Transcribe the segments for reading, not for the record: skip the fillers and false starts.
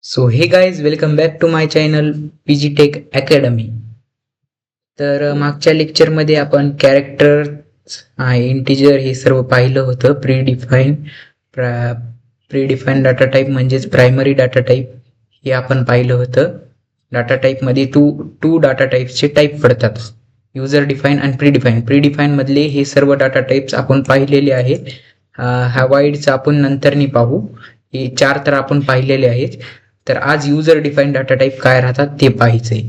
So hey guys welcome back to my channel PG Tech Academy. तर मागच्या लेक्चरमध्ये आपण कॅरेक्टर इंटिजर हे सर्व पाहिलं होतं. प्रीडिफाईन डाटा टाईप म्हणजेच प्रायमरी डाटा टाईप हे आपण पाहिलं होतं. डाटा टाईपमध्ये टू डाटा टाईप्सचे टाईप पडतात, युजर डिफाईन आणि प्रीडिफाईन मधले हे सर्व डाटा टाईप्स आपण पाहिलेले आहेत. हा वाईडचा आपण नंतरनी पाहू. हे 4 तर आपण पाहिलेले आहेत. तर आज युजर डिफाईन डाटा टाईप काय राहतात ते पाहायचंय.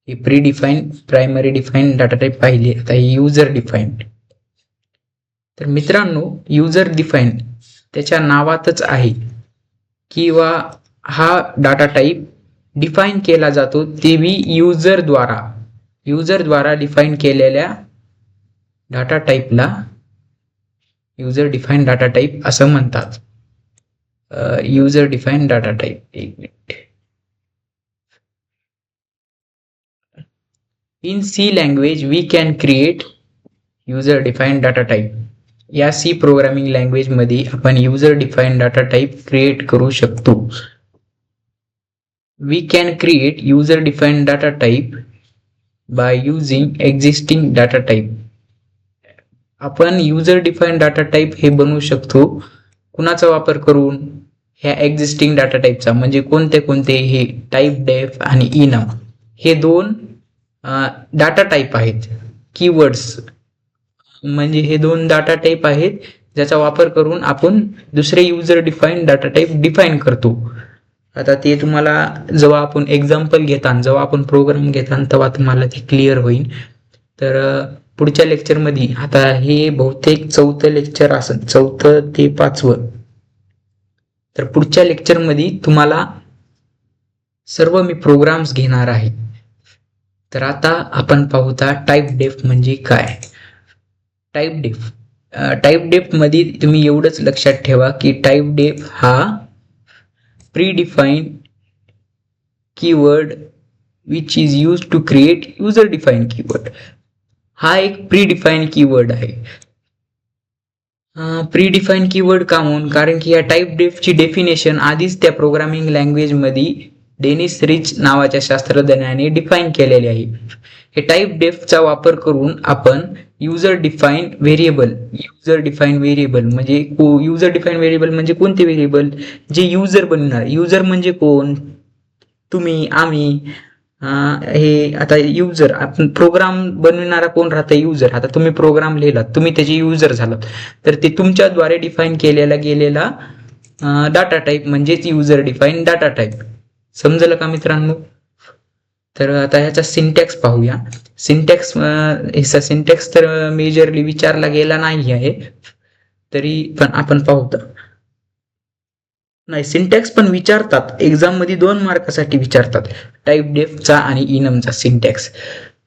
हे प्रीडिफाईन प्रायमरी डिफाईन डाटा टाईप पाहिले. आता हे युजर डिफाईन्ड. तर मित्रांनो, युजर डिफाईन त्याच्या नावातच आहे किंवा हा डाटा टाईप डिफाईन केला जातो ते बी युजर द्वारा डिफाईन केलेल्या डाटा टाईपला युजर डिफाईन डाटा टाईप असं म्हणतात. User define data type. एक minute. In C language we can create user define data type. या सी प्रोग्रामिंग लँग्वेज मध्ये आपण user define data type create करू शकतो. We can create user define data type by using existing data type. आपण user define data type हे बनवू शकतो कुणाचा वापर करून? ह्या एक्झिस्टिंग डाटा टाईपचा. म्हणजे कोणते हे टाईप डेफ आणि इनम हे दोन डाटा टाईप आहेत. कीवर्ड्स म्हणजे हे दोन डाटा टाईप आहेत ज्याचा वापर करून आपण दुसरे user define data type define करतो. आता ते तुम्हाला जेव्हा आपण एक्झाम्पल घेता, जेव्हा आपण प्रोग्राम घेता तेव्हा तुम्हाला ते क्लिअर होईल. तर पुढच्या लेक्चरमध्ये, आता हे बहुतेक 4थं लेक्चर असेल, 4थं ते 5वं. तर पुढच्या लेक्चरमध्ये तुम्हाला सर्व मी प्रोग्राम्स घेणार आहे. तर आता आपण पाहूया टाईप डेफ म्हणजे काय. टाईप डेफ मध्ये तुम्ही एवढंच लक्षात ठेवा की टाईप डेफ हा predefine keyword which is use to create user define keyword. हा एक प्रीडिफाईन कीवर्ड आहे. प्रीडिफाईन कीवर्ड का म्हणून? कारण की या टाईप डेफची डेफिनेशन आधीच त्या प्रोग्रामिंग लँग्वेज मध्ये डेनिस रिच नावाच्या शास्त्रज्ञाने डिफाईन केलेले आहे. हे टाईप डेफचा वापर करून आपण युजर डिफाईन व्हेरिएबल म्हणजे कोणते व्हेरिएबल? जे युजर बनणार. युजर म्हणजे कोण? तुम्ही, आम्ही. हे आता युजर, आपण प्रोग्राम बनविणारा कोण राहतं? युजर. आता तुम्ही प्रोग्राम लिहिलात, तुम्ही त्याचे युजर झालात, तर ते तुमच्याद्वारे डिफाईन केलेला गेलेला डाटा टाईप म्हणजेच युजर डिफाईन डाटा टाईप. समजलं का मित्रांनो? तर आता ह्याचा सिंटॅक्स पाहूया. सिंटॅक्स तर मेजरली विचारला गेला नाही आहे, तरी पण आपण पाहूया. नाही, सिंटॅक्स पण विचारतात एक्झाम मध्ये, 2 मार्कासाठी विचारतात. टाईप डेफचा आणि इनमचा सिंटॅक्स.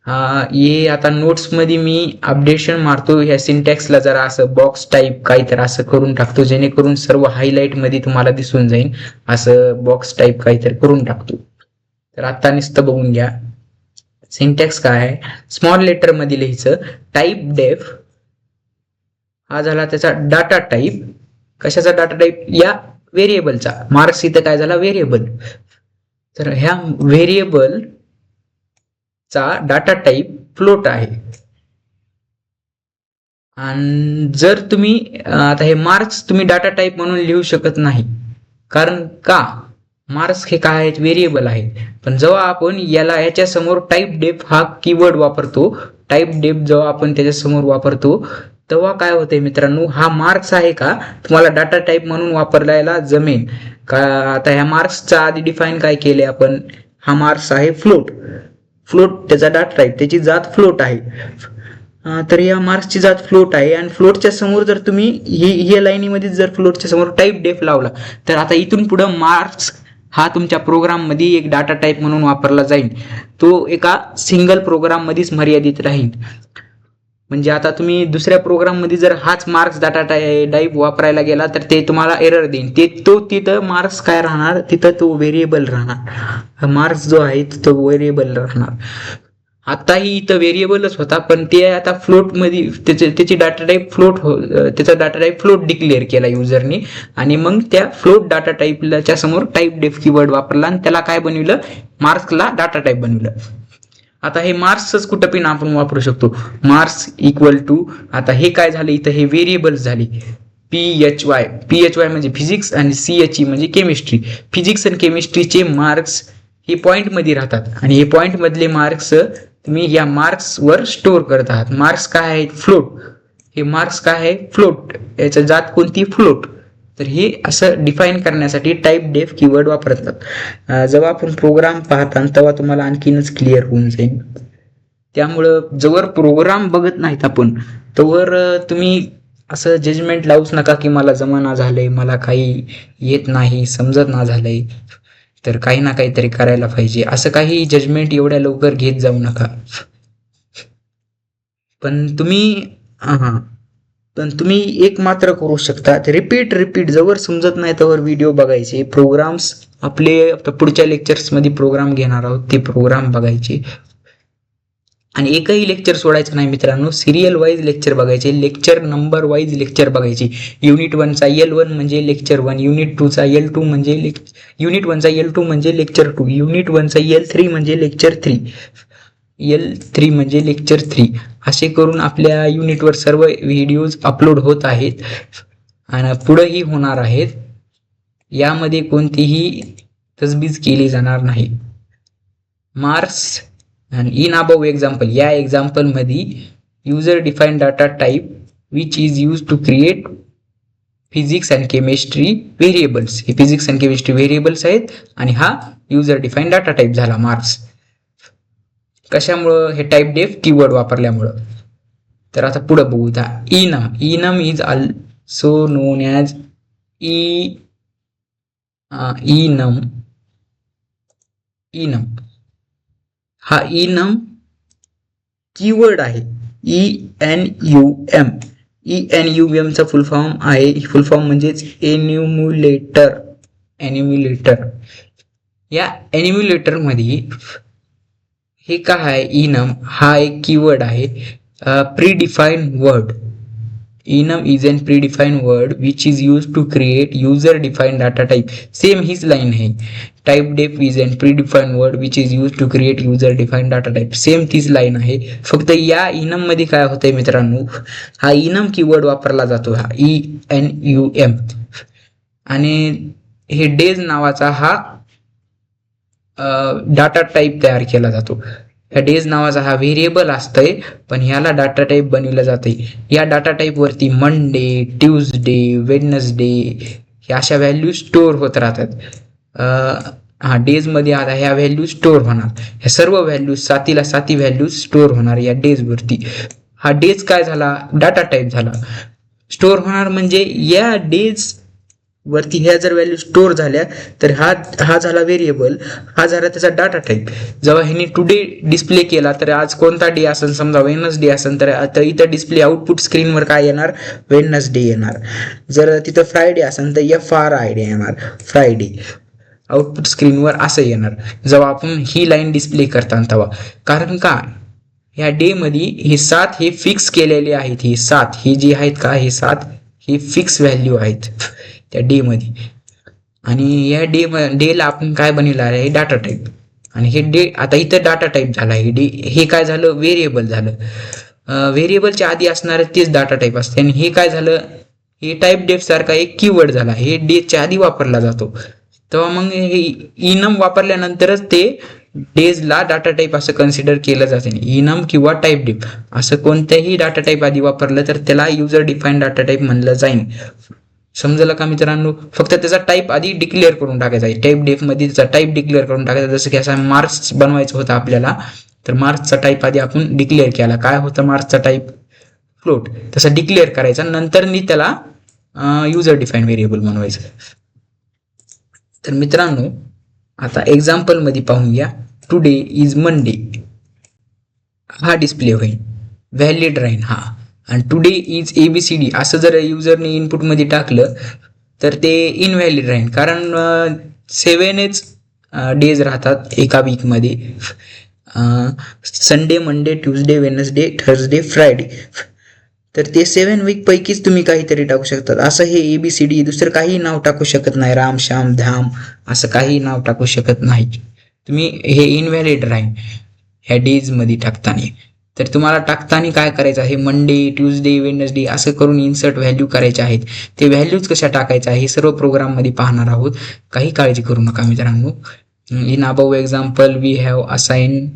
हे आता नोट्स मध्ये मी अपडेशन मारतो. ह्या सिंटॅक्सला जरा असं बॉक्स टाईप काहीतरी असं करून टाकतो, जेणेकरून सर्व हायलाइट मध्ये तुम्हाला दिसून जाईल. असं बॉक्स टाईप काहीतरी करून टाकतो. तर आता नुसतं बघून घ्या. सिंटॅक्स काय आहे? स्मॉल लेटर मध्ये लिहायचं टाईप डेफ. हा झाला त्याचा डाटा टाईप. कशाचा डाटा टाईप? या व्हेरिएबलचा. मार्क्स इथं काय झाला? व्हेरिएबल. तर ह्या व्हेरिएबल चा डाटा टाईप फ्लोट आहे. आणि जर तुम्ही आता हे मार्क्स तुम्ही डाटा टाईप म्हणून लिहू शकत नाही. कारण का? मार्क्स हे काय आहेत? व्हेरिएबल आहेत. पण जेव्हा आपण याच्या समोर टाईप डेफ हा कीवर्ड वापरतो, टाईप डेफ जेव्हा आपण त्याच्या समोर वापरतो तेव्हा काय होतंय मित्रांनो? हा मार्क्स आहे का तुम्हाला डाटा टाईप म्हणून वापरायला जमेल का? आता ह्या मार्क्सचा आधी डिफाईन काय केले आपण? हा मार्क्स आहे फ्लोट. त्याचा डाटा टाईप, त्याची जात फ्लोट आहे. तर या मार्क्सची जात फ्लोट आहे. आणि फ्लोटच्या समोर जर तुम्ही ही लाईनीमध्ये जर फ्लोटच्या समोर टाईप डेफ लावला, तर आता इथून पुढे मार्क्स हा तुमच्या प्रोग्राम मध्ये एक डाटा टाईप म्हणून वापरला जाईल. तो एका सिंगल प्रोग्राम मध्येच मर्यादित राहील. म्हणजे आता तुम्ही दुसऱ्या प्रोग्राम मध्ये जर हाच मार्क्स डाटा टाईप वापरायला गेला तर ते तुम्हाला एरर देईल. तिथं मार्क्स काय राहणार? तिथं तो व्हेरिएबल राहणार. मार्क्स जो आहे तो व्हेरिएबल राहणार. आताही इथं व्हेरिएबलच होता, पण ते आता फ्लोटमध्ये त्याची डाटा टाईप त्याचा डाटा टाईप फ्लोट डिक्लेअर केला युजरनी, आणि मग त्या फ्लोट डाटा टाईपच्या समोर टाईप डेफ कीवर्ड वापरला आणि त्याला काय बनविलं, मार्क्सला डाटा टाईप बनविलं. आता हे मार्क्सच कुठं पण आपण वापरू शकतो. मार्क्स इक्वल टू, आता हे काय झालं इथं, हे व्हेरिएबल्स झाली. PHY म्हणजे फिजिक्स आणि CHE म्हणजे केमिस्ट्री. फिजिक्स आणि केमिस्ट्रीचे मार्क्स हे पॉइंट मध्ये राहतात आणि हे पॉइंट मधले मार्क्स तुम्ही या मार्क्स वर स्टोअर करत आहात. मार्क्स काय आहे, फ्लोट. हे मार्क्स काय आहे, फ्लोट. याच्या जात कोणती, फ्लोट. तर हे असं डिफाईन करण्यासाठी टाईप डेफ कीवर्ड वापरतात. जेव्हा आपण प्रोग्राम पाहता तेव्हा तुम्हाला आणखीनच क्लिअर होऊन जाईल. त्यामुळं जवळ प्रोग्राम बघत नाहीत आपण तोवर तुम्ही असं जजमेंट लावूच नका की मला जमाना झालंय, मला काही येत नाही, समजत ना झालंय, तर काही ना काहीतरी करायला पाहिजे, असं काही जजमेंट एवढ्या लवकर घेत जाऊ नका. पण तुम्ही एक मात्र करू शकता, रिपीट जवळ समजत नाही तोवर व्हिडिओ बघायचे. प्रोग्राम्स आपले पुढच्या लेक्चर्स मध्ये प्रोग्राम घेणार आहोत, ते प्रोग्राम बघायचे आणि एकही लेक्चर सोडायचं नाही मित्रांनो. सिरियल वाईज लेक्चर बघायचे, लेक्चर नंबर वाईज लेक्चर बघायचे. युनिट 1चा L1 म्हणजे लेक्चर 1, युनिट 2चा L2 म्हणजे युनिट 1चा L2 म्हणजे लेक्चर 2, युनिट 1चा L3 म्हणजे लेक्चर 3, L3 म्हणजे लेक्चर 3. असे करून आपल्या युनिटवर सर्व व्हिडिओज अपलोड होत आहेत आणि पुढेही होणार आहेत. यामध्ये कोणतीही तजबीज केली जाणार नाही. Marks and in above example, या एक्झाम्पल मध्ये user defined data type which is used to create physics and chemistry variables. हे physics and chemistry variables आहेत आणि हा user defined data type झाला मार्क्स. कशामुळं, हे टाईप डेफ कीवर्ड वापरल्यामुळं. तर आता पुढे बघू द्या. enum is also known as enum. हा enum कीवर्ड आहे. ENUM चा फुल फॉर्म आहे, फुल फॉर्म म्हणजेच एन्युम्युलेटर. या एन्युम्युलेटर मध्ये हे काय आहे, enum हा एक कीवर्ड आहे. प्रीडिफाईन्ड word. enum is an predefined word which is used to create user defined data type. Same हीच लाईन आहे. टाईप डेफ is an predefined word which is used to create user defined data type. Same तीच line आहे. फक्त या enum मध्ये काय होतंय मित्रांनो, हा enum कीवर्ड वापरला जातो, हा ENUM, आणि हे डेज नावाचा हा डाटा टाईप तयार केला जातो. या डेज नावाचा हा व्हेरिएबल असतंय, पण ह्याला डाटा टाईप बनवलं जाते. या डाटा टाईप वरती मंडे, ट्यूजडे, वेडनेसडे ह्या अशा व्हॅल्यू स्टोअर होत राहतात. डेज मध्ये आता ह्या व्हॅल्यू स्टोअर होणार. ह्या सर्व व्हॅल्यू 7 व्हॅल्यू स्टोअर होणार या डेज वरती. हा डेज काय झाला, डाटा टाईप झाला. स्टोअर होणार म्हणजे या डेज वरती ह्या जर व्हॅल्यू स्टोअर झाल्या तर हा झाला व्हेरिएबल, हा झाला त्याचा डाटा टाईप. जेव्हा ह्याने टुडे डिस्प्ले केला तर आज कोणता डे असेल, समजा वेडनेसडे असेल तर आता इथं डिस्प्ले आउटपुट स्क्रीनवर काय येणार, वेडनेसडे येणार. जर तिथं फ्रायडे असेल तर FRIDE येणार, फ्रायडे आउटपुट स्क्रीनवर असं येणार जेव्हा आपण ही लाईन डिस्प्ले करताना तेव्हा. कारण का, ह्या डे मध्ये हे 7 हे फिक्स केलेले आहेत. हे 7 हे जे आहेत का, हे 7 हे फिक्स व्हॅल्यू आहेत त्या डे मध्ये. आणि या डेला आपण काय बनवलं आहे, डाटा टाईप. आणि हे डे आता इथं डाटा टाईप झाला. हे डे हे काय झालं, व्हेरिएबल झालं. व्हेरिएबलच्या आधी असणार तेच डाटा टाईप असते. आणि हे काय झालं, हे टाईप डेफ सारखा एक कीवर्ड झाला. हे डेच्या आधी वापरला जातो. तेव्हा मग हे enum वापरल्यानंतरच ते डेजला डाटा टाईप असं कन्सिडर केलं जाते. enum किंवा टाईप डेफ असं कोणत्याही डाटा टाईप आधी वापरलं तर त्याला युजर डिफाईन्ड डाटा टाईप म्हणलं जाईल. समजलं का मित्रांनो. फक्त त्याचा टाईप आधी डिक्लेअर करून टाकायचा आहे. टाईप डेफ मध्ये त्याचा टाईप डिक्लेअर करून टाकायचा. जसं की असा मार्क्स बनवायचं होतं आपल्याला, तर मार्क्सचा टाईप आधी आपण डिक्लेअर केला. काय होतं मार्क्सचा टाईप, फ्लोट. तसा डिक्लेअर करायचा, नंतर मी त्याला युजर डिफाईन्ड व्हेरिएबल बनवायचं. तर मित्रांनो आता एक्झाम्पल मध्ये पाहूया. टुडे इज मंडे हा डिस्प्ले होईल, व्हॅलिड राहील हा. आणि टुडे इज ABCD असं जर युजरने इनपुट मध्ये टाकलं तर ते इनव्हॅलिड राहील. कारण 7च डेज राहतात एका वीक मध्ये. Sunday, Monday, Tuesday, Wednesday, Thursday, Friday. तर ते 7 वीक पैकीच तुम्ही काहीतरी टाकू शकतात. असं हे ABCD दुसरं काही नाव टाकू शकत नाही. राम, श्याम, धाम असं काही नाव टाकू शकत नाही. तुम्ही हे इनव्हॅलिड राहील ह्या डेजमध्ये टाकताना. तर तुम्हाला टाकताना काय करायचं आहे, मंडे, ट्यूजडे, वेनसडे असं करून इन्सर्ट व्हॅल्यू करायचे आहेत. ते व्हॅल्यूज कशा टाकायच्या आहे हे सर्व प्रोग्राममध्ये पाहणार आहोत. काही काळजी करू नका मित्रांनो. In above example we have assign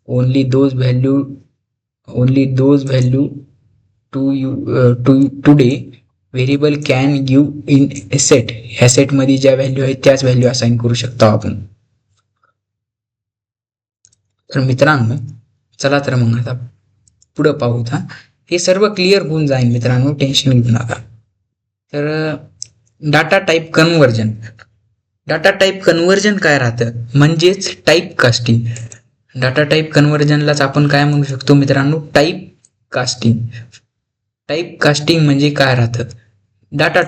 only those value to you today variable can give in a set. ह्या सेटमध्ये ज्या व्हॅल्यू आहेत त्याच व्हॅल्यू असाइन करू शकतो आपण. तर मित्रांनो चला तर मग आता पुढं पाहू. हे सर्व क्लिअर होऊन जाईल मित्रांनो, टेन्शन घेऊ नका. तर data type conversion. Data type conversion काय राहतं म्हणजेच टाईप कास्टिंग. डाटा टाईप कन्व्हर्जनलाच आपण काय म्हणू शकतो मित्रांनो, टाईप कास्टिंग. टाईप कास्टिंग म्हणजे काय राहतं, डाटा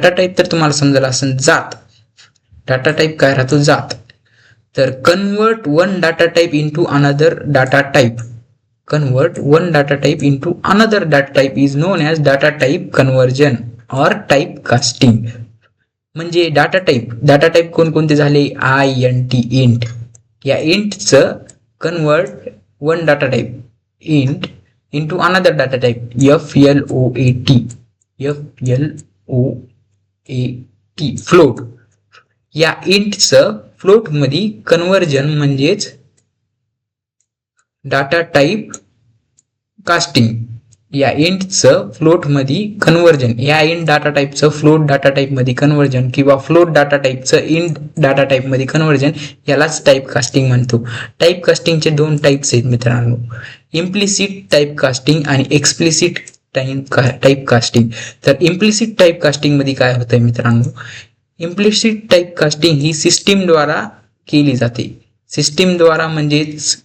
टाईप तर तुम्हाला समजलं असेल जात. डाटा टाईप काय राहतो, जात. तर convert one data type into another data type. Convert one data type into another data type is known as data type conversion or type casting. म्हणजे डाटा टाईप कोणकोणते झाले, INT इंट. या इंटचं convert one data type int into another data type FLOAT float. या इंटचं फ्लोटमध्ये conversion म्हणजेच data type casting. या इंटचं फ्लोटमध्ये कन्व्हर्जन, या इंट डाटा टाईपचं फ्लोट डाटा टाईपमध्ये कन्व्हर्जन किंवा फ्लोट डाटा टाईपचं इंट डाटा टाईपमध्ये कन्व्हर्जन यालाच टाईप कास्टिंग म्हणतो. टाईप कास्टिंगचे 2 टाईप्स आहेत मित्रांनो, इम्प्लिसिट टाईप कास्टिंग आणि एक्सप्लिसिट टाईप कास्टिंग. तर इम्प्लिसिट टाईप कास्टिंगमध्ये काय होतंय मित्रांनो, इम्प्लिसिट टाईप कास्टिंग ही सिस्टीमद्वारा केली जाते. सिस्टीमद्वारा म्हणजेच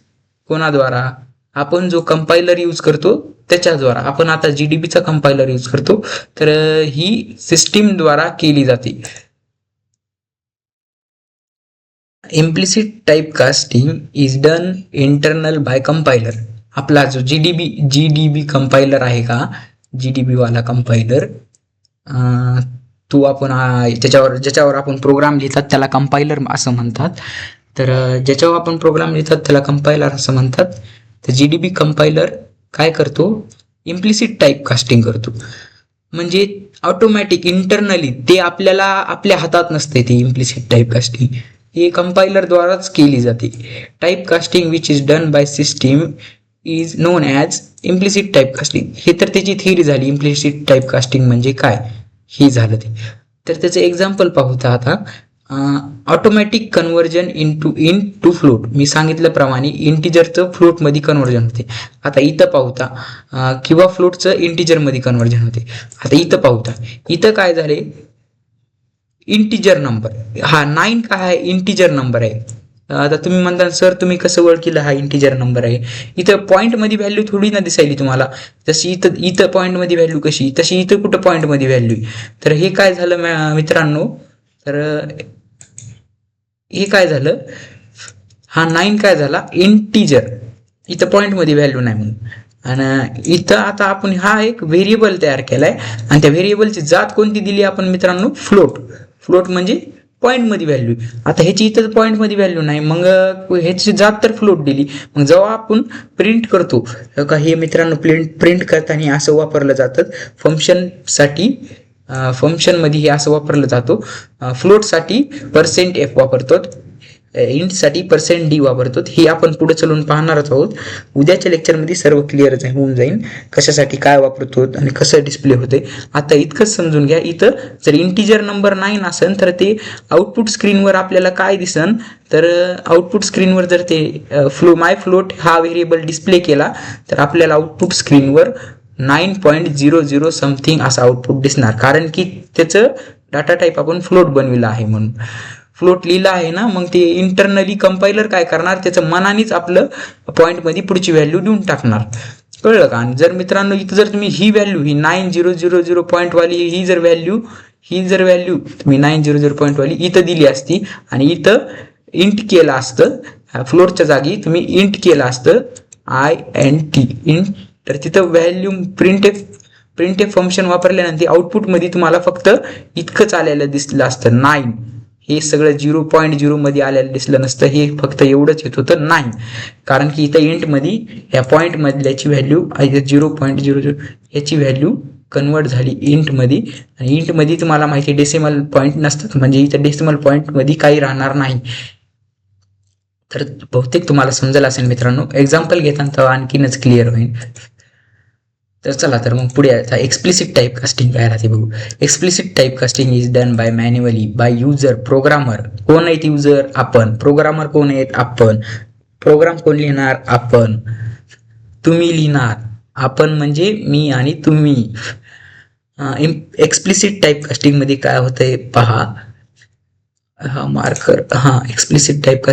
कोणाद्वारा, आपण जो कंपायलर यूज करतो त्याच्याद्वारा. आपण आता GDBचा कंपायलर यूज करतो, तर ही सिस्टीमद्वारा केली जाते. Implicit type casting is done internal by compiler. आपला जो GDB कंपायलर आहे का, GDB वाला कंपायलर, तो आपण ज्याच्यावर आपण प्रोग्राम लिहितात त्याला कंपायलर असं म्हणतात. तर ज्याच्यावर आपण प्रोग्राम लिहितात त्याला कंपायलर असं म्हणतात. तर GDB कंपायलर काय करतो, इम्प्लिसिट टाईप कास्टिंग करतो. म्हणजे ऑटोमॅटिक इंटरनली ते आपल्या हातात नसते. ती इम्प्लिसिट टाईप कास्टिंग हे कंपायलरद्वाराच केली जाते. Type casting which is done bye system is known as implicit type casting. हे तर त्याची थिअरी झाली. इम्प्लिसिट टाईप कास्टिंग म्हणजे काय हे झालं ते. तर त्याचं एक्झाम्पल पाहूया आता. Automatic conversion int to float. मी सांगितल्याप्रमाणे इंटिजरचं फ्लोटमध्ये कन्व्हर्जन होते. आता इथं पाहूया, किंवा फ्लोटचं इंटिजरमध्ये कन्व्हर्जन होते. आता इथं पाहूया, इथं काय झाले, इंटिजर नंबर. हा 9 काय आहे, इंटिजर नंबर आहे. आता तुम्ही म्हणता सर तुम्ही कसं ओळखलं हा इंटिजर नंबर आहे. इथं पॉईंटमध्ये व्हॅल्यू थोडी ना दिसायली तुम्हाला. जशी इथं पॉईंटमध्ये व्हॅल्यू कशी, तशी इथं कुठं पॉईंटमध्ये व्हॅल्यू. तर हे काय झालं मित्रांनो, तर हे काय झालं, हा 9 काय झाला इंटिजर. इथं पॉईंटमध्ये व्हॅल्यू नाही म्हणून. आणि इथं आता आपण हा एक व्हेरिएबल तयार केलाय आणि त्या व्हेरिएबलची जात कोणती दिली आपण मित्रांनो, फ्लोट म्हणजे पॉईंटमध्ये व्हॅल्यू. आता ह्याची इथं पॉईंटमध्ये व्हॅल्यू नाही, मग ह्याची जात तर फ्लोट दिली. मग जेव्हा आपण प्रिंट करतो का, हे मित्रांनो प्रिंट करताना असं वापरलं जातं फंक्शनसाठी. फंक्शनमध्ये हे असं वापरलं जातो. फ्लोटसाठी %f वापरतो, इंटसाठी %d वापरतो. हे आपण पुढे चलून पाहणारच आहोत. उद्याच्या लेक्चरमध्ये सर्व क्लिअर होऊन जाईल कशासाठी काय वापरतो आणि कसं डिस्प्ले होते. आता इतकंच समजून घ्या. इथं जर इंटिजर नंबर 9 असेल तर ते आउटपुट स्क्रीनवर आपल्याला काय दिसन, तर आउटपुट स्क्रीनवर जर ते माय फ्लोट हा व्हेरिएबल डिस्प्ले केला तर आपल्याला आउटपुट स्क्रीनवर 9.00 समथिंग असं आउटपुट दिसणार. कारण की त्याचं डाटा टाईप आपण फ्लोट बनविला आहे म्हणून. फ्लोट लिहिला आहे ना, मग ते इंटरनली कंपायलर काय करणार, त्याचं मनानेच आपलं पॉईंटमध्ये पुढची व्हॅल्यू देऊन टाकणार. कळलं का. आणि जर मित्रांनो इथं जर तुम्ही ही व्हॅल्यू ही 9000 पॉईंटवाली ही जर व्हॅल्यू तुम्ही 900 पॉईंटवाली इथं दिली असती आणि इथं इंट केलं असतं फ्लोटच्या जागी तुम्ही इंट केलं असतं INT इंट, तर तिथं व्हॅल्यू प्रिंट फंक्शन वापरल्यानंतर आउटपुटमध्ये तुम्हाला फक्त इतकंच आलेलं दिसलं असतं 9. हे सगळं 0.0 मध्ये आलेलं दिसलं नसतं, हे फक्त एवढंच येत होतं 9. कारण की इथं इंटमध्ये या पॉईंट मधल्याची व्हॅल्यू 0.00 याची व्हॅल्यू कन्वर्ट झाली इंटमध्ये. आणि इंटमध्ये तुम्हाला माहिती डेसिमल पॉईंट नसतात, म्हणजे इथं डेसिमल पॉईंटमध्ये काही राहणार नाही. तर बहुतेक तुम्हाला समजेल असेल मित्रांनो, एक्झाम्पल घेताना तर आणखीनच क्लिअर होईल. तर चला तर मग पुढे आता एक्सप्लिसिट टाईप कास्टिंग काय राहते बघू. Explicit type casting is done by manually by user. Programmer कोण आहेत? युजर आपण. प्रोग्रामर कोण आहेत? आपण. प्रोग्राम कोण लिहिणार? आपण. तुम्ही लिहिणार. आपण म्हणजे मी आणि तुम्ही. एक्सप्लिसिट टाईप कास्टिंग मध्ये काय होतंय पहा. हा मार्कर, हा explicit type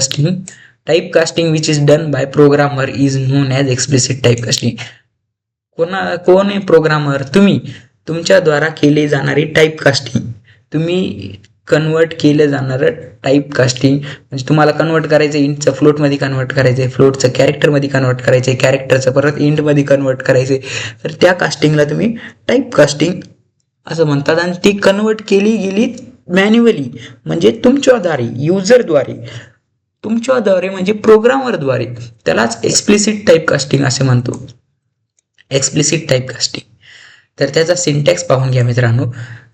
casting which is done bye programmer is known as explicit type casting. कोण आहे प्रोग्रामर? तुम्ही. तुमच्याद्वारा केले जाणारे टाईप कास्टिंग, तुम्ही कन्वर्ट केलं जाणारं टाईप कास्टिंग, म्हणजे तुम्हाला कन्वर्ट करायचं इंटचं फ्लोटमध्ये कन्वर्ट करायचं, फ्लोटचं कॅरेक्टरमध्ये कन्वर्ट करायचं, कॅरेक्टरचं परत इंटमध्ये कन्वर्ट करायचं, तर त्या कास्टिंगला तुम्ही टाईप कास्टिंग असं म्हणतात. आणि ती कन्वर्ट केली गेली मॅन्युअली, म्हणजे तुमच्याद्वारे, युजरद्वारे, तुमच्याद्वारे म्हणजे प्रोग्रामरद्वारे. त्यालाच एक्सप्लिसिट टाईप कास्टिंग असे म्हणतो. Explicit type casting. तर त्याचा सिंटॅक्स पाहून घ्या मित्रांनो.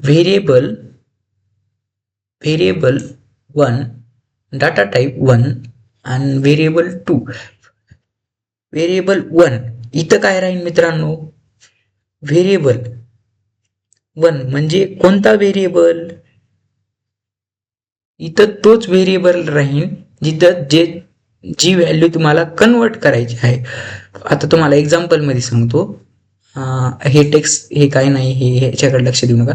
व्हेरिएबल 1 डाटा टाईप 1 आणि व्हेरिएबल 2. व्हेरिएबल 1 इथं काय राहील मित्रांनो? व्हेरिएबल 1 म्हणजे कोणता व्हेरिएबल? इथं तोच व्हेरिएबल राहील जिथं जी व्हॅल्यू तुम्हाला कन्वर्ट करायची आहे. आता तुम्हाला एक्झाम्पल मध्ये सांगतो. हे टेक्स्ट हे काय नाही, हे ह्याच्याकडे लक्ष देऊ नका.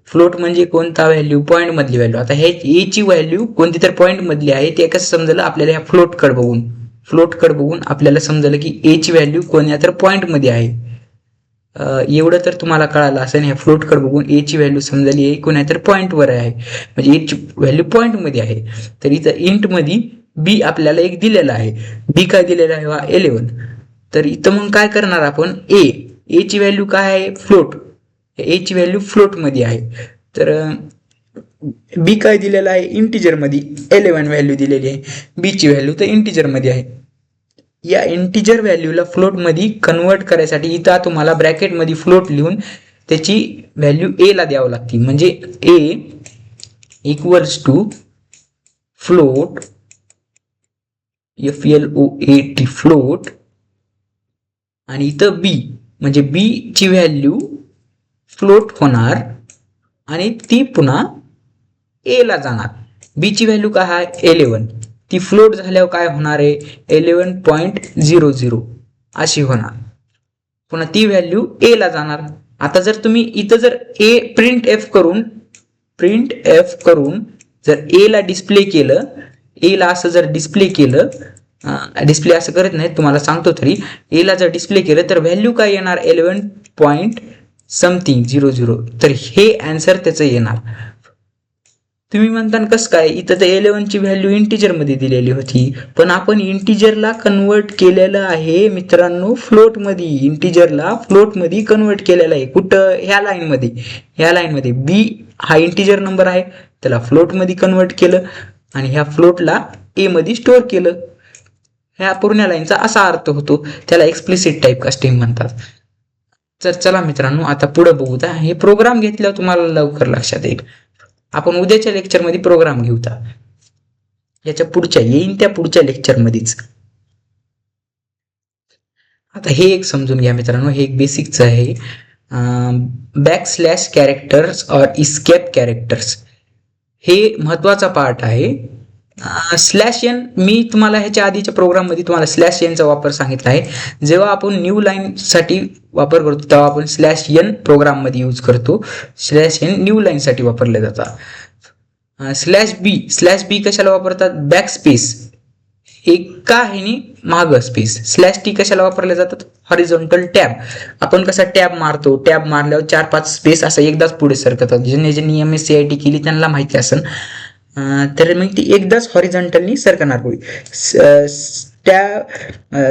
फ्लोट म्हणजे कोणता व्हॅल्यू? पॉईंट मधली व्हॅल्यू. आता हे एची व्हॅल्यू कोणती तर पॉईंट मधली आहे, ते कसं समजलं आपल्याला? ह्या फ्लोटकडे बघून आपल्याला समजलं की एची व्हॅल्यू कोणत्या तर पॉईंट मध्ये आहे. एवढं तर तुम्हाला कळालं असेल. ह्या फ्लोटकडे बघून एची व्हॅल्यू समजली आहे कोणत्या तर पॉईंटवर आहे, म्हणजे एची व्हॅल्यू पॉईंट मध्ये आहे. तर इथं इंट मध्ये बी आपल्याला एक दिलेला आहे. बी काय दिलेला आहे? 11. तर इथं मग काय करणार आपण? एची व्हॅल्यू काय आहे? फ्लोट. एची व्हॅल्यू फ्लोट मध्ये आहे. तर बी काय दिलेला आहे? इंटिजर मध्ये 11 व्हॅल्यू दिलेली आहे. बी ची व्हॅल्यू तर इंटिजर मध्ये आहे. या इंटिजर व्हॅल्यूला फ्लोट मध्ये कन्वर्ट करायसाठी इथं तुम्हाला ब्रॅकेट मध्ये फ्लोट लिहून त्याची व्हॅल्यू ए ला द्यावं लागते. म्हणजे a equals to float, FLOAT float, आणि इथं बी म्हणजे बी ची व्हॅल्यू फ्लोट होणार आणि ती पुन्हा ए ला जाणार. बी ची व्हॅल्यू काय आहे? 11. ती फ्लोट झाल्यावर काय होणार आहे? 11.00 अशी होणार. पुन्हा ती व्हॅल्यू ए ला जाणार. आता जर तुम्ही इथं जर ए प्रिंट एफ करून जर ए ला डिस्प्ले केलं, ए ला असं जर डिस्प्ले केलं, डिस्प्ले असं करत नाही तुम्हाला सांगतो तरी, ए ला जर डिस्प्ले केलं तर व्हॅल्यू काय येणार? 11.00. तर हे आन्सर त्याचं येणार. तुम्ही म्हणता कसं काय? इथं तर 11 ची व्हॅल्यू इंटिजर मध्ये दिलेली होती, पण आपण इंटिजरला कन्वर्ट केलेलं आहे मित्रांनो फ्लोट मध्ये. इंटिजरला फ्लोट मध्ये कन्वर्ट केलेलं आहे. कुठं? ह्या लाईन मध्ये बी हा इंटिजर नंबर आहे, त्याला फ्लोट मध्ये कन्वर्ट केलं आणि ह्या फ्लोटला ए मध्ये स्टोअर केलं. ह्या पूर्ण लाईनचा असा अर्थ होतो. त्याला एक्सप्लिसिट टाईप कास्टिंग म्हणतात. तर चला मित्रांनो आता पुढे बघू. हे प्रोग्राम घेतल्यावर तुम्हाला लवकर लक्षात येईल. आपण उद्याच्या लेक्चरमध्ये प्रोग्राम घेऊता, याच्या पुढच्या येईन त्या पुढच्या लेक्चरमध्येच. आता हे एक समजून घ्या मित्रांनो, हे एक बेसिकच आहे. बॅकस्लॅश कॅरेक्टर्स और इस्केप कॅरेक्टर्स हे महत्वाचा पार्ट आहे. स्लॅश एन मी तुम्हाला ह्याच्या आधीच्या प्रोग्राममध्ये तुम्हाला स्लॅश एनचा वापर सांगितला आहे. जेव्हा आपण न्यू लाईन साठी वापर करतो तेव्हा आपण स्लॅश एन प्रोग्राममध्ये यूज करतो. स्लॅश एन न्यू लाईन साठी वापरले जातात. स्लॅश बी कशाला वापरतात? बॅक स्पेस एका ह्याने माग स्पेस. स्लॅश टी कशाला वापरले जातात? Horizontal tab. आपण कसा टॅब मारतो, टॅब मारल्यावर 4-5 स्पेस असं एकदाच पुढे सरकतात. ज्यांनी MSc IT केली त्यांना माहिती असेल. तर मग ती एकदाच हॉरिझॉन्टलनी सरकणार पुढे. त्या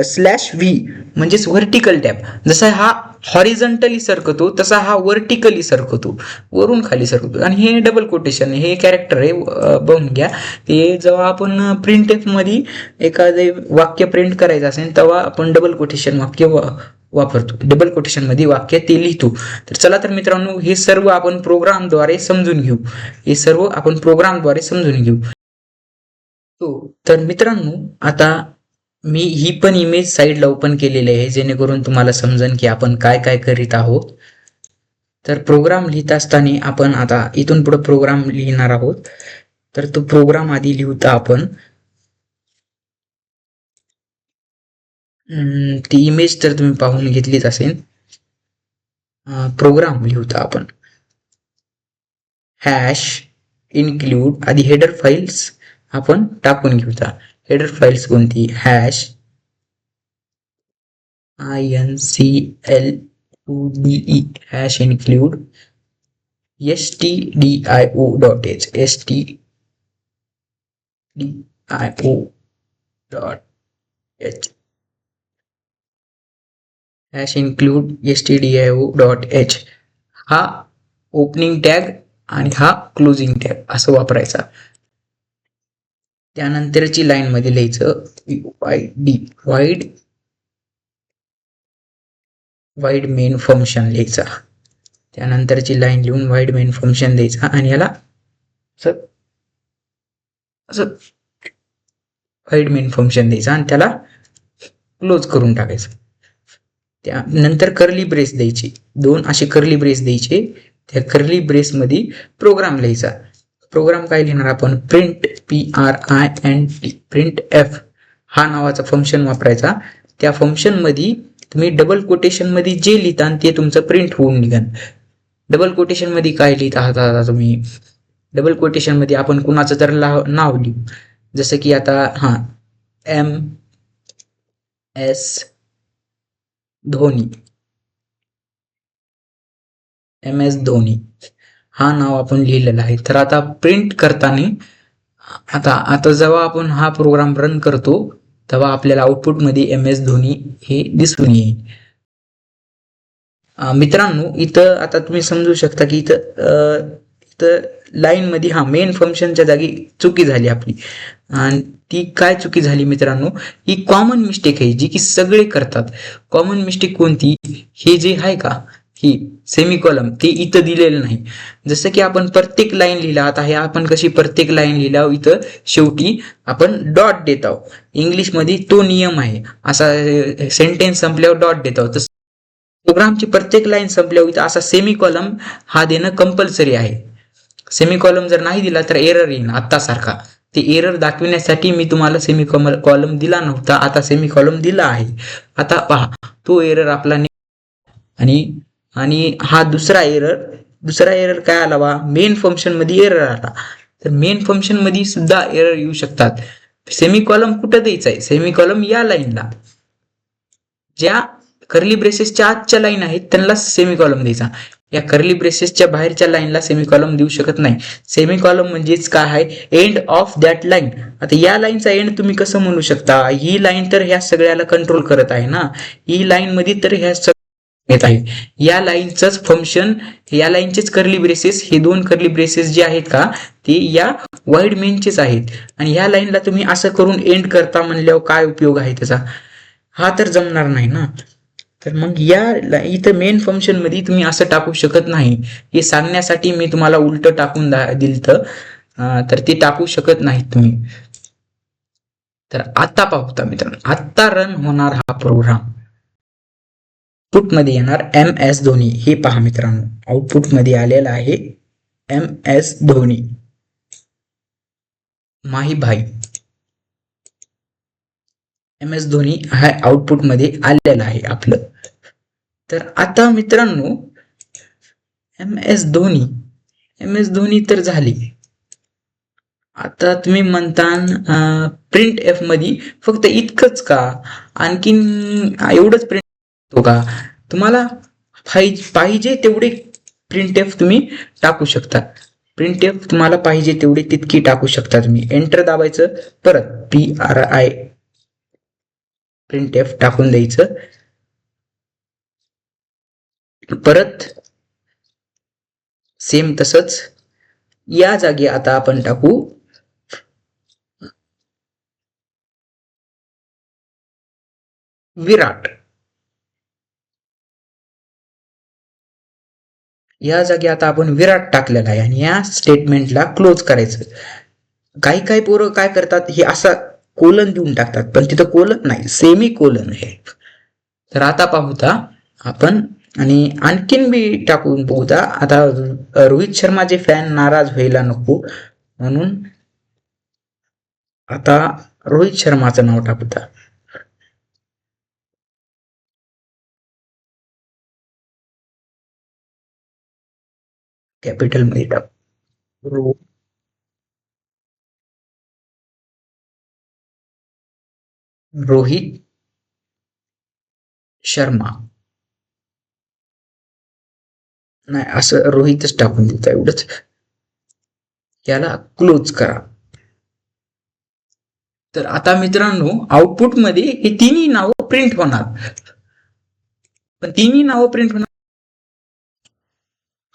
/v म्हणजेच व्हर्टिकल टॅब. जसा हा हॉरिझॉन्टली सरकतो तसा हा व्हर्टिकली सरकतो, वरून खाली सरकतो. आणि हे डबल कोटेशन हे कॅरेक्टर आहे, बघून घ्या. ते जेव्हा आपण प्रिंट एफ मध्ये एखादे वाक्य प्रिंट करायचं असेल तेव्हा आपण डबल कोटेशन वाक्य वापरतो, डबल कोटेशन मध्ये वाक्य ते लिहितो. तर चला तर मित्रांनो, हे सर्व आपण प्रोग्रामद्वारे समजून घेऊ. तर मित्रांनो, आता मी ही पण इमेज साईडला ओपन केलेली आहे जेणेकरून तुम्हाला समजेल की आपण काय काय करीत आहोत. तर प्रोग्राम लिहित असताना आपण आता इथून पुढे प्रोग्राम लिहिणार आहोत. तर तो प्रोग्राम आधी लिहूता आपण. ती इमेज तर तुम्ही पाहून घेतलीच असेल. प्रोग्राम लिहूता आपण हॅश इन्क्लूड, आधी हेडर फाइल्स आपण टाकून घेऊता. हेडर फाइल्स कोणती? Hash include hash include stdio.h hash include stdio.h हा ओपनिंग टॅग आणि हा क्लोजिंग टॅग असं वापरायचा. त्यानंतरची लाईन मध्ये लिहायचं वाईड मेन फंक्शन लिहायचा. त्यानंतरची लाईन लिहून वाईड मेन फंक्शन द्यायचा आणि याला असं वाईड मेन फंक्शन द्यायचा आणि त्याला क्लोज करून टाकायचं. त्यानंतर कर्ली ब्रेस द्यायची, 2 असे कर्ली ब्रेस द्यायचे. त्या कर्ली ब्रेस मध्ये प्रोग्राम लिहायचा. प्रोग्राम काय लिहिणार आपण? प्रिंट प्रिंट एफ हा नावाचा फंक्शन वापरायचा. त्या फंक्शन मध्ये तुम्ही डबल कोटेशन मध्ये जे लिहिता ते तुमचं प्रिंट होऊन निघाल. डबल कोटेशन मध्ये काय लिहित आहात आता तुम्ही? डबल कोटेशन मध्ये आपण कुणाचं तर नाव लिहू, जसं की आता MS धोनी, MS धोनी हा नाव आपण लिहिलेलं आहे. तर आता प्रिंट करताना आता जेव्हा आपण हा प्रोग्राम रन करतो तेव्हा आपल्याला आउटपुट मध्ये MS धोनी हे दिसून येईल. मित्रांनो, इथं आता तुम्ही समजू शकता की इथं लाईन मध्ये मेन फंक्शनच्या जागी चुकी झाली आपली. आणि ती काय चुकी झाली मित्रांनो? ही कॉमन मिस्टेक आहे जी की सगळे करतात. कॉमन मिस्टेक कोणती? हे जे आहे का, ही सेमिकॉलम ते इथं दिलेलं नाही. जसं की आपण प्रत्येक लाईन लिहिला, आता हे आपण कशी प्रत्येक लाईन लिहिला इथं शेवटी आपण डॉट देत आहोत. इंग्लिशमध्ये तो नियम आहे, असा सेंटेन्स संपल्यावर डॉट देत आहोत. प्रोग्रामची प्रत्येक लाईन संपल्यावर इथं असा सेमिकॉलम हा देणं कंपल्सरी आहे. सेमिकॉलम जर नाही दिला तर एरर येईल आत्ता सारखा. ते एरर दाखविण्यासाठी मी तुम्हाला सेमिकॉलम दिला नव्हता, आता सेमिकॉलम दिला आहे. आता पहा, तो एरर आपला आणि हा दुसरा एरर काय आला? मेन फंक्शन मध्ये एरर आला. तर मेन फंक्शन मध्ये सुद्धा एरर येऊ शकतात. सेमिकॉलम कुठं द्यायचा आहे? सेमिकॉलम या लाईनला, ज्या कर्ली ब्रेसेसच्या आतच्या लाईन आहेत त्यांना सेमिकॉलम द्यायचा. या कर्ली ब्रेसेसच्या बाहेरच्या लाईनला सेमिकॉलम देऊ शकत नाही. सेमिकॉलम म्हणजेच काय आहे? End of that line. आता या लाईनचा एंड तुम्ही कसं म्हणू शकता? ही लाईन तर ह्या सगळ्याला कंट्रोल करत आहे ना, ही लाईन मध्ये तर ह्या येत आहे. या लाईनचंच फंक्शन, या लाईनचेच कर्ली ब्रेसेस, हे 2 कर्ली ब्रेसेस जे आहेत का ते या वाईड मेनचेच आहेत. आणि ह्या लाईनला तुम्ही असं करून एंड करता म्हणल्यावर काय उपयोग आहे त्याचा? हा तर जमणार नाही ना. तर मग इथं मेन फंक्शन मध्ये तुम्ही असं टाकू शकत नाही. हे सांगण्यासाठी मी तुम्हाला उलट टाकून दिलतं, तर ते टाकू शकत नाही तुम्ही. तर आता पाहूता मित्रांनो, आता रन होणार हा प्रोग्राम. आउटपुट मध्ये येणार MS धोनी. हे पहा मित्रांनो, आउटपुट मध्ये आलेला आहे MS धोनी, माही भाई. MS धोनी हा आउटपुट मध्ये आलेला आहे आपलं. तर आता मित्रांनो, MS धोनी तर झाली. आता तुम्ही म्हणता प्रिंट एफ मध्ये फक्त इतकंच का? आणखीन एवढंच प्रिंट होतो का? तुम्हाला पाहिजे तेवढे प्रिंट एफ तुम्ही टाकू शकता. प्रिंटएफ तुम्हाला पाहिजे तेवढी तितकी टाकू शकता तुम्ही. एंटर दाबायचं, परत PRI प्रिंटएफ टाकून द्यायचं. परत सेम तसंच या जागी आता आपण टाकू विराट. या जागी आता आपण विराट टाकलेला आहे आणि या स्टेटमेंटला क्लोज करायचं. काही काही पोरं काय करतात, हे असा कोलन देऊन टाकतात, पण तिथं कोलन नाही, सेमी कोलन आहे. तर आता पाहूता आपण आणि आणखीन बी टाकून बघूता. आता रोहित शर्माचे फॅन नाराज व्हायला नको म्हणून आता रोहित शर्माचं नाव टाकूता. कॅपिटल मध्ये टाकू रोहित शर्मा. नाही, असं रोहितच टाकून देऊ एवढंच. याला क्लोज करा. तर आता मित्रांनो आउटपुट मध्ये हे तिन्ही नावं प्रिंट होणार, पण तिन्ही नावं प्रिंट होणार.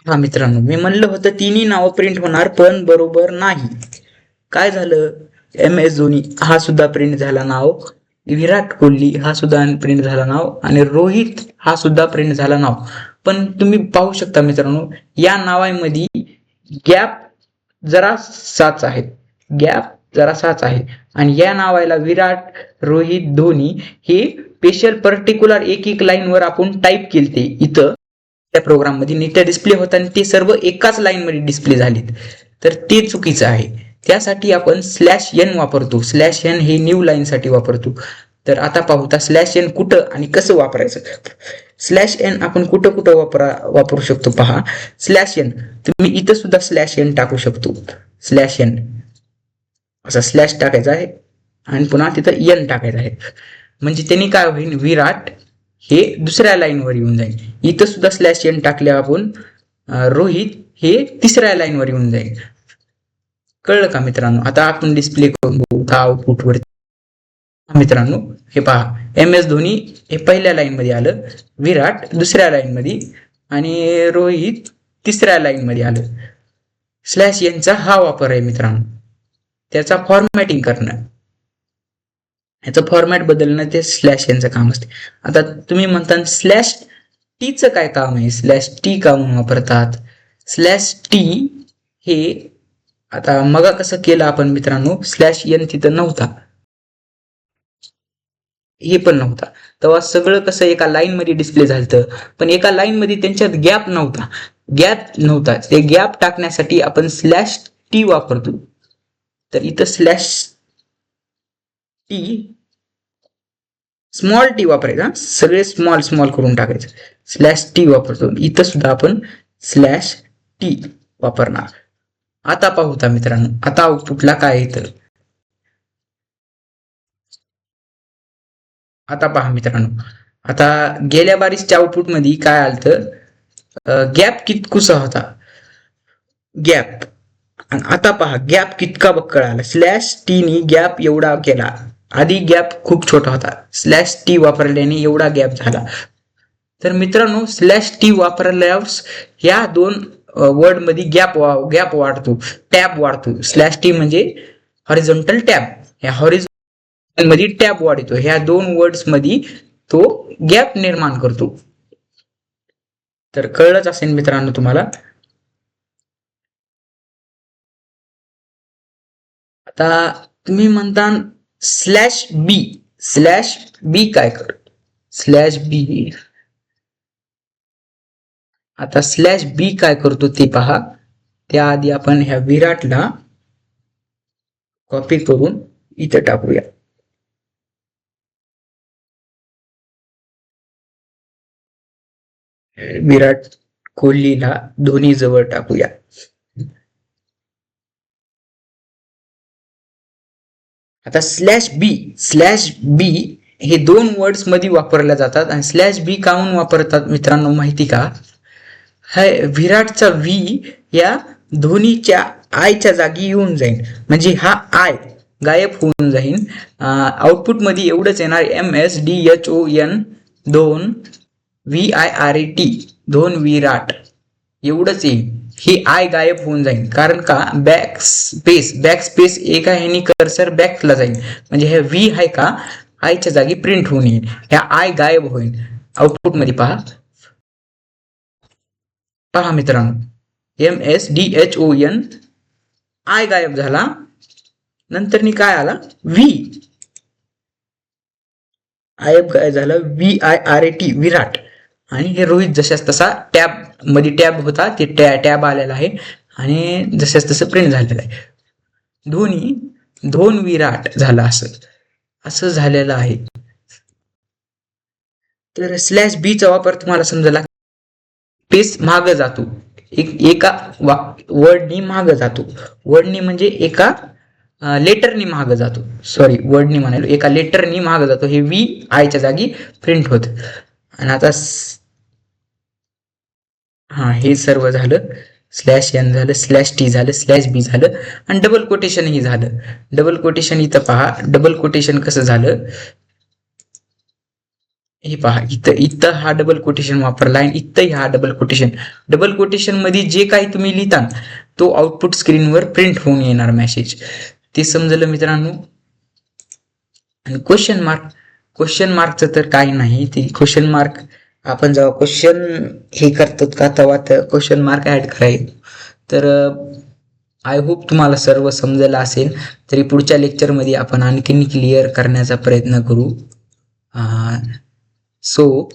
हा मित्रांनो, मी म्हणलं होतं तिन्ही नावं प्रिंट होणार, पण बरोबर नाही. काय झालं, MS धोनी हा सुद्धा प्रिंट झाला नाव, विराट कोहली हा सुद्धा प्रिंट झाला नाव आणि रोहित हा सुद्धा प्रिंट झाला नाव. पण तुम्ही पाहू शकता मित्रांनो, या नावामध्ये गॅप जरा साच आहे, गॅप जरा साच आहे. आणि या नावाला विराट, रोहित, धोनी हे स्पेशल पर्टिक्युलर एक एक लाईन वर आपण टाईप केलते इथं त्या प्रोग्राम मध्ये, नीट डिस्प्ले होता आणि ते सर्व एकाच लाईन मध्ये डिस्प्ले झालेत. तर ते चुकीचं आहे. त्यासाठी आपण /n वापरतो. /n हे न्यू लाईन साठी वापरतो. तर आता पाहूता /n कुठं आणि कसं वापरायचं. /n आपण कुठं कुठं वापरू शकतो पहा. /n तुम्ही इथं सुद्धा /n टाकू शकतो. /n असा स्लॅश टाकायचा आहे आणि पुन्हा तिथं n टाकायचं आहे. म्हणजे त्यांनी काय होईल, विराट हे दुसऱ्या लाईनवर येऊन जाईल. इथं सुद्धा /n टाकले आपण, रोहित हे तिसऱ्या लाईनवर येऊन जाईल. कळलं का मित्रांनो. आता आपण डिस्प्ले करून बघू आउटपुट वरती. मित्रांनो हे पहा, MS धोनी हे पहिल्या लाईन मध्ये आलं, विराट दुसऱ्या लाईन मध्ये आणि रोहित तिसऱ्या लाईन मध्ये आलं. /n चा हा वापर आहे मित्रांनो, त्याचा फॉर्मॅटिंग करणं, याचं फॉर्मॅट बदलणं ते /n चं काम असते. आता तुम्ही म्हणता /t चं काय काम आहे, /t का म्हणून वापरतात. /t हे आता मग कसं केलं आपण मित्रांनो, /n तिथं नव्हता, हे पण नव्हता, तेव्हा सगळं कसं एका लाईन मध्ये डिस्प्ले झालं, पण एका लाईन मध्ये त्यांच्यात गॅप नव्हता. ते गॅप टाकण्यासाठी आपण /t वापरतो. तर इथं /t स्मॉल टी वापरायचा, सगळे स्मॉल करून टाकायचं. /t वापरतो. इथं सुद्धा आपण /t वापरणार. आता पाहूता मित्रांनो, आता आउटपुटला काय येतं. आता पहा मित्रांनो, आता गेल्या बारीच्या आउटपुट मध्ये काय आलं, गॅप कितकुसा होता, गॅप. आणि आता पहा गॅप कितका बक्कळ आला. /t नी गॅप एवढा केला, आधी गॅप खूप छोटा होता, /t वापरल्याने एवढा गॅप झाला. तर मित्रांनो /t वापरल्यावर या दोन वर्ड मध्ये गॅप वाढतो, टॅब वाढतो. /t म्हणजे हॉरिझॉन्टल टॅब, या हॉरिझॉन्टल मध्ये टॅब वाढतो. ह्या दोन वर्ड्स मध्ये तो गॅप निर्माण करतो. तर कळलंच असेल मित्रांनो तुम्हाला. आता तुम्ही म्हणता /b काय कर, /b आता /b काय करतो ते पहा. त्याआधी आपण ह्या विराटला कॉपी करून इथं टाकूया. विराट कोहलीला धोनी जवळ टाकूया. आता /b हे दोन वर्ड्स मध्ये वापरल्या जातात. आणि /b काहून वापरतात मित्रांनो माहिती का, विराटचा V या ध्वनीच्या आयच्या जागी येऊन जाईल, म्हणजे हा आय गायब होऊन जाईल. आउटपुटमध्ये एवढंच येणार, MSDHON 2 VIRAT 2 विराट एवढंच येईल. हे आय गायब होऊन जाईल, कारण का बॅक स्पेस एका ह्यानी कर्सर बॅकला जाईल, म्हणजे हे व्ही आहे का आयच्या जागी प्रिंट होऊन येईल, ह्या आय गायब होईल. आउटपुट मध्ये पहा मित्रांनो, MSDHON आय गायब झाला, नंतर काय आला व्ही गायब झाला, VIRAT विराट. आणि हे रोहित जशास तसा टॅब मध्ये टॅब होता ते टॅब आलेला आहे आणि जशास तसं प्रिंट झालेलं आहे. ध्वनी 2 विराट झाला, असं झालेलं आहे. तर /B चा वापर तुम्हाला समजला, स्पेस माग जातो, एका वर्डनी माग जातो, वर्डनी म्हणजे एका लेटरनी माग जातो, सॉरी वर्डनी म्हणालो, एका लेटरनी माग जातो, हे व्ही आयच्या जागी प्रिंट होत. आणि आता हे सर्व झालं, /N झालं, /T झालं, /B झालं आणि डबल कोटेशन ही झालं. डबल कोटेशन इथं पहा, डबल कोटेशन कसं झालं हे पहा, इथं हा डबल कोटेशन वापरला आणि इथंही हा डबल कोटेशन. डबल कोटेशन मध्ये जे काही तुम्ही लिहिता तो आउटपुट स्क्रीनवर प्रिंट होऊन येणार मेसेज. ते समजलं मित्रांनो. आणि क्वेश्चन मार्कचं तर काही नाही, ते क्वेश्चन मार्क आपण जेव्हा क्वेश्चन हे करतो का तेव्हा क्वेश्चन मार्क ऍड करायचं. तर आय होप तुम्हाला सर्व समजलं असेल. तरी पुढच्या लेक्चरमध्ये आपण आणखीन क्लिअर करण्याचा प्रयत्न करू. सो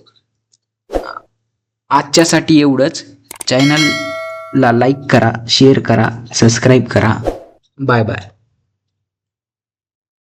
आजच्यासाठी एवढंच. चॅनलला लाईक करा, शेअर करा, सबस्क्राईब करा. Bye bye.